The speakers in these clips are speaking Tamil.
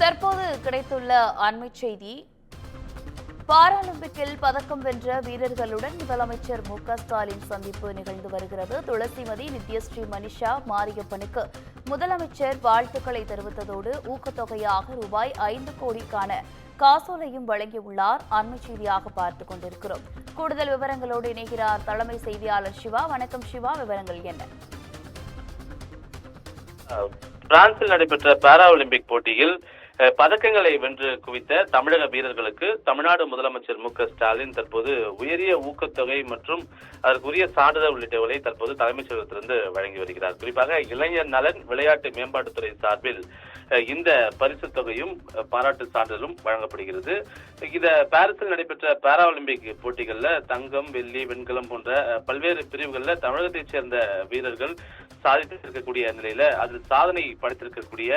தற்போது கிடைத்துள்ள அண்மை செய்தி. பாராலிம்பிக்கில் பதக்கம் வென்ற வீரர்களுடன் முதலமைச்சர் மு.க.ஸ்டாலின் சந்திப்பு நிகழ்ந்து வருகிறது. துளசிமதி, நித்யஸ்ரீ, மனிஷா, மாரியப்பனுக்கு முதலமைச்சர் வாழ்த்துக்களை தெரிவித்ததோடு ஊக்கத்தொகையாக ரூபாய் 5 கோடிக்கான காசோலையும் வழங்கியுள்ளார். அண்மை செய்தியாக பார்த்துக் கொண்டிருக்கிறோம். கூடுதல் விவரங்களோடு இணைகிறார் தலைமை செய்தியாளர் சிவா. வணக்கம் சிவா, விவரங்கள் என்ன? பிரான்சில் நடைபெற்ற பாரா ஒலிம்பிக் போட்டியில் பதக்கங்களை வென்று குவித்த தமிழக வீரர்களுக்கு தமிழ்நாடு முதலமைச்சர் மு.க.ஸ்டாலின் தற்போது உயரிய ஊக்கத்தொகை மற்றும் அதற்குரிய சான்றிதழ் உள்ளிட்டவர்களை தற்போது தலைமைச் செயலகத்திலிருந்து வழங்கி வருகிறார். குறிப்பாக இளைஞர் நலன் விளையாட்டு மேம்பாட்டுத்துறை சார்பில் இந்த பரிசு தொகையும் பாராட்டு சான்றிதழும் வழங்கப்படுகிறது. இந்த பாரிஸில் நடைபெற்ற பாரா ஒலிம்பிக் போட்டிகளில் தங்கம், வெள்ளி, வெண்கலம் போன்ற பல்வேறு பிரிவுகளில் தமிழகத்தைச் சேர்ந்த வீரர்கள் சாதித்திருக்கக்கூடிய நிலையில அதில் சாதனை படைத்திருக்கக்கூடிய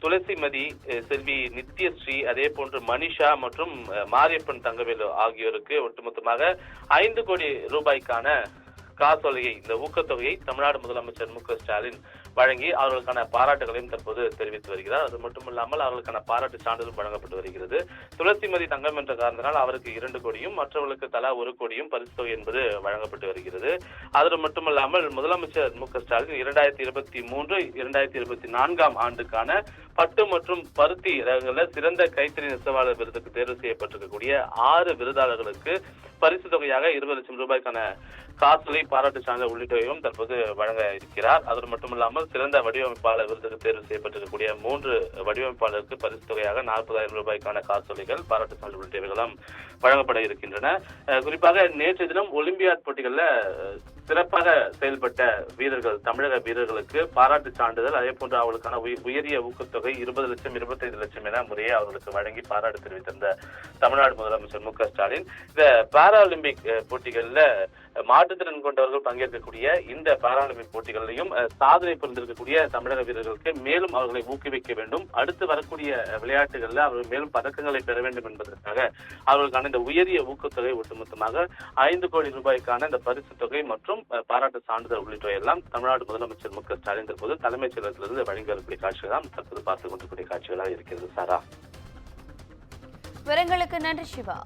துளசிமதி, செல்வி நித்யஸ்ரீ, அதே போன்று மனிஷா மற்றும் மாரியப்பன் தங்கவேலு ஆகியோருக்கு ஒட்டுமொத்தமாக 5 கோடி ரூபாய்க்கான காசோலையை, இந்த ஊக்கத்தொகையை தமிழ்நாடு முதலமைச்சர் மு.க.ஸ்டாலின் வழங்கி அவர்களுக்கான பாராட்டுகளையும் தற்போது தெரிவித்து வருகிறார். அது மட்டுமில்லாமல் அவர்களுக்கான பாராட்டு சான்றிதழும் வழங்கப்பட்டு வருகிறது. துளசிமதி தங்கம் என்ற காரணத்தினால் அவருக்கு 2 கோடியும் மற்றவர்களுக்கு தலா 1 கோடியும் பரிசு தொகை என்பது வழங்கப்பட்டு வருகிறது. அது மட்டுமல்லாமல் முதலமைச்சர் மு.க.ஸ்டாலின் 2023, 2024 ஆண்டுக்கான பட்டு மற்றும் பருத்தி ரகங்களில் சிறந்த கைத்தறி நெசவாளர் விருதுக்கு தேர்வு செய்யப்பட்டிருக்கக்கூடிய 6 விருதாளர்களுக்கு பரிசு தொகையாக 20 லட்சம் ரூபாய்க்கான காசோலை, பாராட்டு சான்றிதழ் உள்ளிட்டவையும் தற்போது வழங்க இருக்கிறார். அது மட்டுமில்லாமல் சிறந்த வடிவமைப்பாளர் விருதுக்கு தேர்வு செய்யப்பட்டிருக்கக்கூடிய 3 வடிவமைப்பாளருக்கு பரிசு தொகையாக 40,000 ரூபாய்க்கான காசோலைகள், பாராட்டு சான்றிதழ் உள்ளிட்டவைகளும் வழங்கப்பட இருக்கின்றன. குறிப்பாக நேற்று தினம் ஒலிம்பியாட் போட்டிகளில் சிறப்பாக செயல்பட்ட வீரர்கள், தமிழக வீரர்களுக்கு பாராட்டு சான்றிதழ், அதே போன்று அவர்களுக்கான உயரிய ஊக்கத்தொகை 20 லட்சம், 25 லட்சம் என முறையே அவர்களுக்கு வழங்கி பாராட்டு தெரிவித்திருந்த தமிழ்நாடு முதலமைச்சர் மு.க.ஸ்டாலின் இந்த பாரா ஒலிம்பிக் போட்டிகளில் மாற்றுத்திறன் கொண்டவர்கள் பங்கேற்கக்கூடிய இந்த பாராலிம்பிக் போட்டிகளிலும் சாதனை புரிந்திருக்கக்கூடிய தமிழக வீரர்களுக்கு மேலும் அவர்களை ஊக்குவிக்க வேண்டும், அடுத்து வரக்கூடிய விளையாட்டுகளில் அவர்கள் மேலும் பதக்கங்களை பெற வேண்டும் என்பதற்காக அவர்களுக்கான இந்த உயரிய ஊக்கத்தொகை ஒட்டுமொத்தமாக 5 கோடி ரூபாய்க்கான இந்த பரிசு தொகை மற்றும் பாராட்டு சான்றிதழ் உள்ளிட்டவை எல்லாம் தமிழ்நாடு முதலமைச்சர் மு.க.ஸ்டாலின் தற்போது தலைமைச் செயலகத்திலிருந்து வழங்கி வரக்கூடிய காட்சிகள் தான் தற்போது பார்த்துக் கொண்டிருக்கூடிய காட்சிகளாக இருக்கிறது. சாரா, விவரங்களுக்கு நன்றி சிவா.